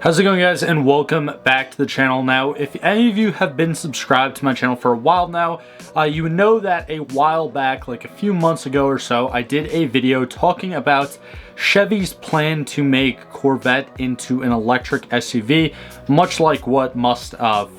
How's it going, guys, and welcome back to the channel. Now, if any of you have been subscribed to my channel for a while now, you would know that a while back, like a few months ago or so, I did a video talking about Chevy's plan to make Corvette into an electric SUV, much like what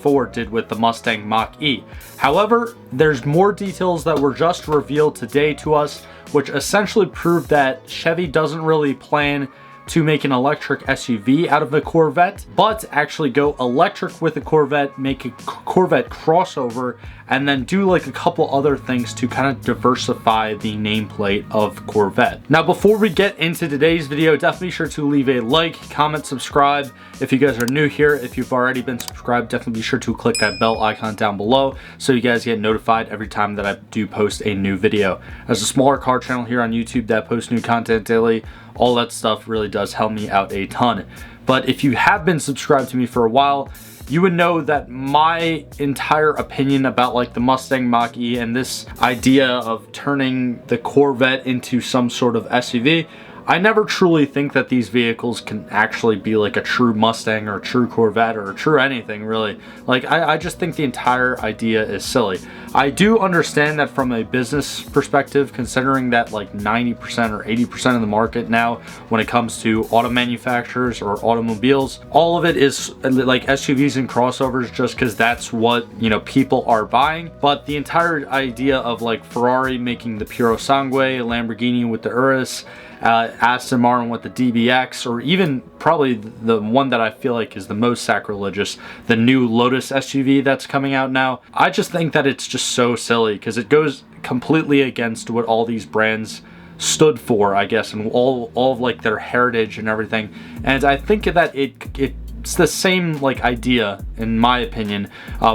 Ford did with the Mustang Mach-E. However, there's more details that were just revealed today to us, which essentially proved that Chevy doesn't really plan to make an electric SUV out of the Corvette, but actually go electric with the Corvette, make a Corvette crossover, and then do like a couple other things to kind of diversify the nameplate of Corvette. Now, before we get into today's video, definitely be sure to leave a like, comment, subscribe. If you guys are new here, if you've already been subscribed, definitely be sure to click that bell icon down below so you guys get notified every time that I do post a new video. As a smaller car channel here on YouTube that posts new content daily, all that stuff really does help me out a ton. But if you have been subscribed to me for a while, you would know that my entire opinion about like the Mustang Mach-E and this idea of turning the Corvette into some sort of SUV, I never truly think that these vehicles can actually be like a true Mustang or a true Corvette or a true anything, really. Like, I just think the entire idea is silly. I do understand that from a business perspective, considering that like 90% or 80% of the market now, when it comes to auto manufacturers or automobiles, all of it is like SUVs and crossovers just because that's what, you know, people are buying. But the entire idea of like Ferrari making the Puro Sangue, Lamborghini with the Urus, Aston Martin with the DBX, or even probably the one that I feel like is the most sacrilegious, the new Lotus SUV that's coming out now. I just think that it's just so silly because it goes completely against what all these brands stood for, I guess, and all of like their heritage and everything. And I think that it's the same like idea, in my opinion,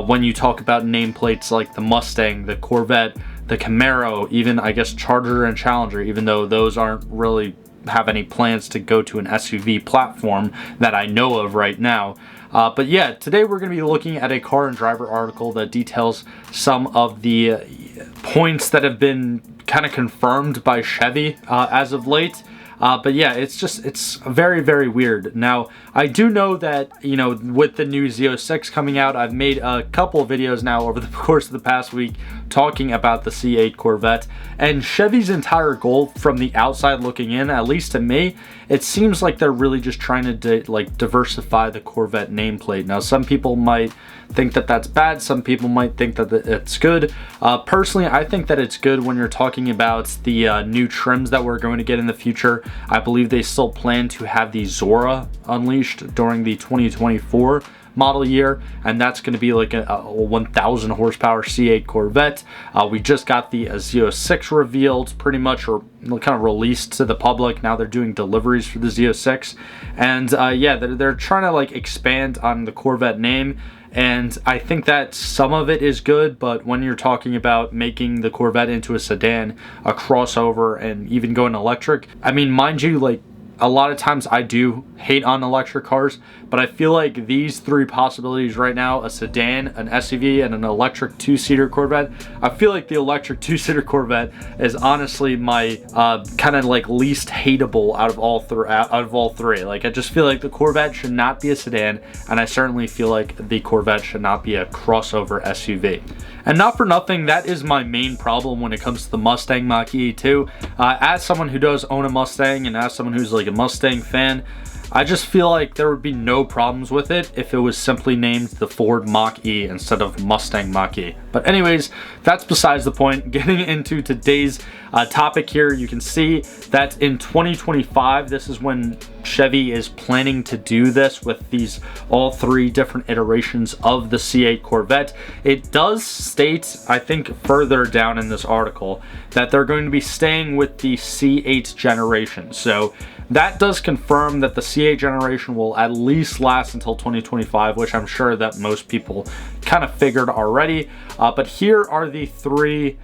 when you talk about nameplates like the Mustang, the Corvette, the Camaro, even I guess Charger and Challenger, even though those aren't really have any plans to go to an SUV platform that I know of right now. But yeah, today we're going to be looking at a Car and Driver article that details some of the points that have been kind of confirmed by Chevy as of late. But yeah, it's very, very weird. Now, I do know that, you know, with the new Z06 coming out, I've made a couple of videos now over the course of the past week talking about the C8 Corvette, and Chevy's entire goal from the outside looking in, at least to me, it seems like they're really just trying to diversify the Corvette nameplate. Now, some people might think that that's bad, some people might think that it's good. Personally, I think that it's good when you're talking about the new trims that we're going to get in the future. I believe they still plan to have the Zora unleashed during the 2024 model year, and that's going to be like a 1,000 horsepower C8 Corvette. We just got the Z06 revealed pretty much, or kind of released to the public. Now they're doing deliveries for the Z06, and yeah, they're trying to like expand on the Corvette name. And I think that some of it is good, but when you're talking about making the Corvette into a sedan, a crossover, and even going electric, I mean, mind you, like, a lot of times I do hate on electric cars, but I feel like these three possibilities right now, a sedan, an SUV, and an electric two-seater Corvette, I feel like the electric two-seater Corvette is honestly my kind of like least hateable out of all three. Like, I just feel like the Corvette should not be a sedan, and I certainly feel like the Corvette should not be a crossover SUV. And not for nothing, that is my main problem when it comes to the Mustang Mach-E too. As someone who does own a Mustang, and as someone who's like a Mustang fan, I just feel like there would be no problems with it if it was simply named the Ford Mach-E instead of Mustang Mach-E. But anyways, that's besides the point. Getting into today's topic here, you can see that in 2025, this is when Chevy is planning to do this with these all three different iterations of the C8 Corvette. It does state, I think further down in this article, that they're going to be staying with the C8 generation. So that does confirm that the C8 generation will at least last until 2025, which I'm sure that most people kind of figured already. But here are the three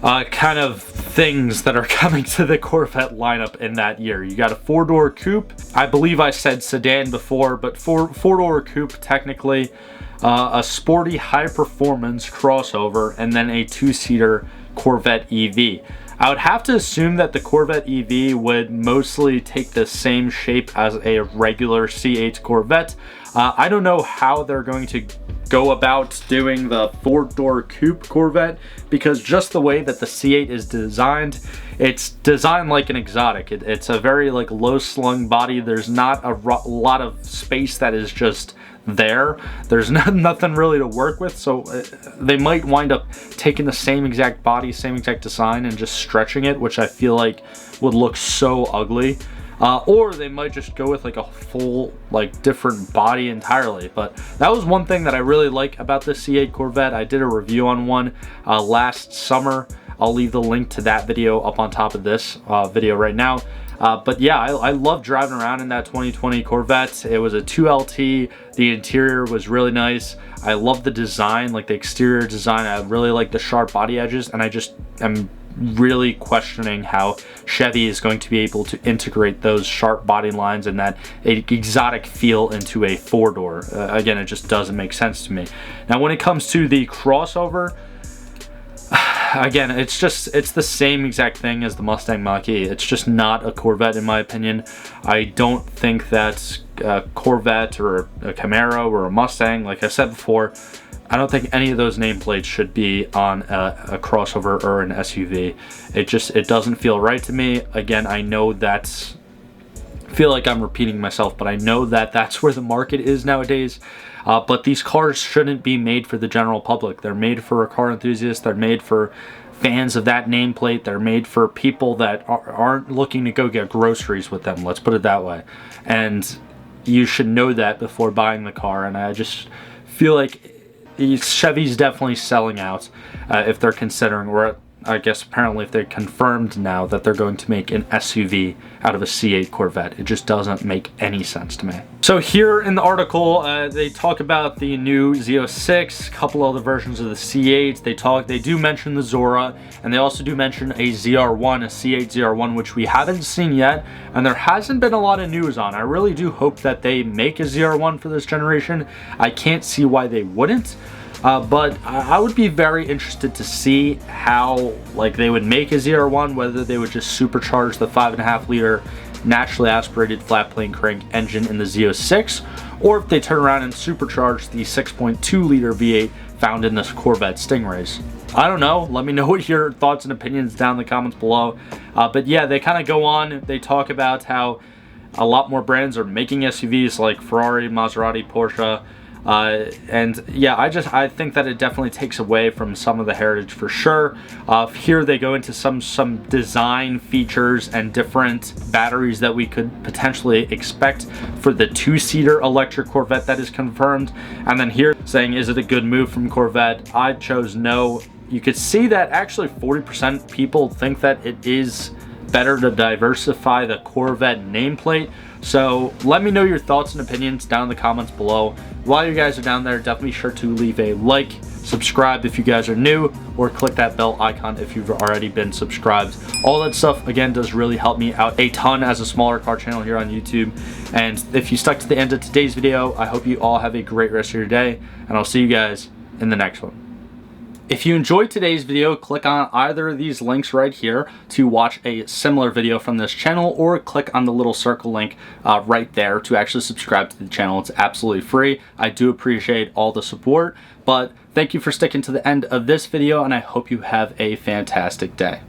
kind of things that are coming to the Corvette lineup in that year. You got a four-door coupe. I believe I said sedan before, but four-door coupe technically, a sporty high-performance crossover, and then a two-seater Corvette EV. I would have to assume that the Corvette EV would mostly take the same shape as a regular C8 Corvette. I don't know how they're going to go about doing the 4-door coupe Corvette, because just the way that the C8 is designed, it's designed like an exotic. It's a very like low slung body. There's not a lot of space that is just there. There's nothing really to work with, so they might wind up taking the same exact body, same exact design, and just stretching it, which I feel like would look so ugly. Or they might just go with like a full, like, different body entirely. But that was one thing that I really like about the C8 Corvette. I did a review on one last summer. I'll leave the link to that video up on top of this video right now. But yeah, I love driving around in that 2020 Corvette. It was a 2LT. The interior was really nice. I love the design, like the exterior design. I really like the sharp body edges, and I just am really questioning how Chevy is going to be able to integrate those sharp body lines and that exotic feel into a 4-door. Again, it just doesn't make sense to me. Now, when it comes to the crossover, again, it's the same exact thing as the Mustang Mach-E. It's just not a Corvette in my opinion. I don't think that a Corvette or a Camaro or a Mustang, like I said before, I don't think any of those nameplates should be on a crossover or an SUV. It doesn't feel right to me. Again, I know that's, I feel like I'm repeating myself, but I know that that's where the market is nowadays. But these cars shouldn't be made for the general public. They're made for car enthusiasts. They're made for fans of that nameplate. They're made for people that aren't looking to go get groceries with them. Let's put it that way. And you should know that before buying the car. And I just feel like Chevy's definitely selling out if they're considering, or I guess apparently if they're confirmed now that they're going to make an SUV out of a C8 Corvette. It just doesn't make any sense to me. So here in the article, they talk about the new Z06, a couple other versions of the C8. They do mention the Zora, and they also do mention a ZR1, a C8 ZR1, which we haven't seen yet, and there hasn't been a lot of news on. I really do hope that they make a ZR1 for this generation. I can't see why they wouldn't. But I would be very interested to see how, like, they would make a ZR1, whether they would just supercharge the 5.5 liter naturally aspirated flat plane crank engine in the Z06, or if they turn around and supercharge the 6.2 liter V8 found in this Corvette Stingrays. I don't know. Let me know what your thoughts and opinions down in the comments below. But yeah, they kind of go on. They talk about how a lot more brands are making SUVs like Ferrari, Maserati, Porsche. And yeah, I think that it definitely takes away from some of the heritage for sure. Here they go into some design features and different batteries that we could potentially expect for the 2-seater electric Corvette that is confirmed. And then here saying, is it a good move from Corvette? I chose no. You could see that actually 40% people think that it is better to diversify the Corvette nameplate. So let me know your thoughts and opinions down in the comments below. While you guys are down there, definitely be sure to leave a like, subscribe if you guys are new, or click that bell icon if you've already been subscribed. All that stuff, again, does really help me out a ton as a smaller car channel here on YouTube. And if you stuck to the end of today's video, I hope you all have a great rest of your day, and I'll see you guys in the next one. If you enjoyed today's video, click on either of these links right here to watch a similar video from this channel, or click on the little circle link right there to actually subscribe to the channel. It's absolutely free. I do appreciate all the support, but thank you for sticking to the end of this video, and I hope you have a fantastic day.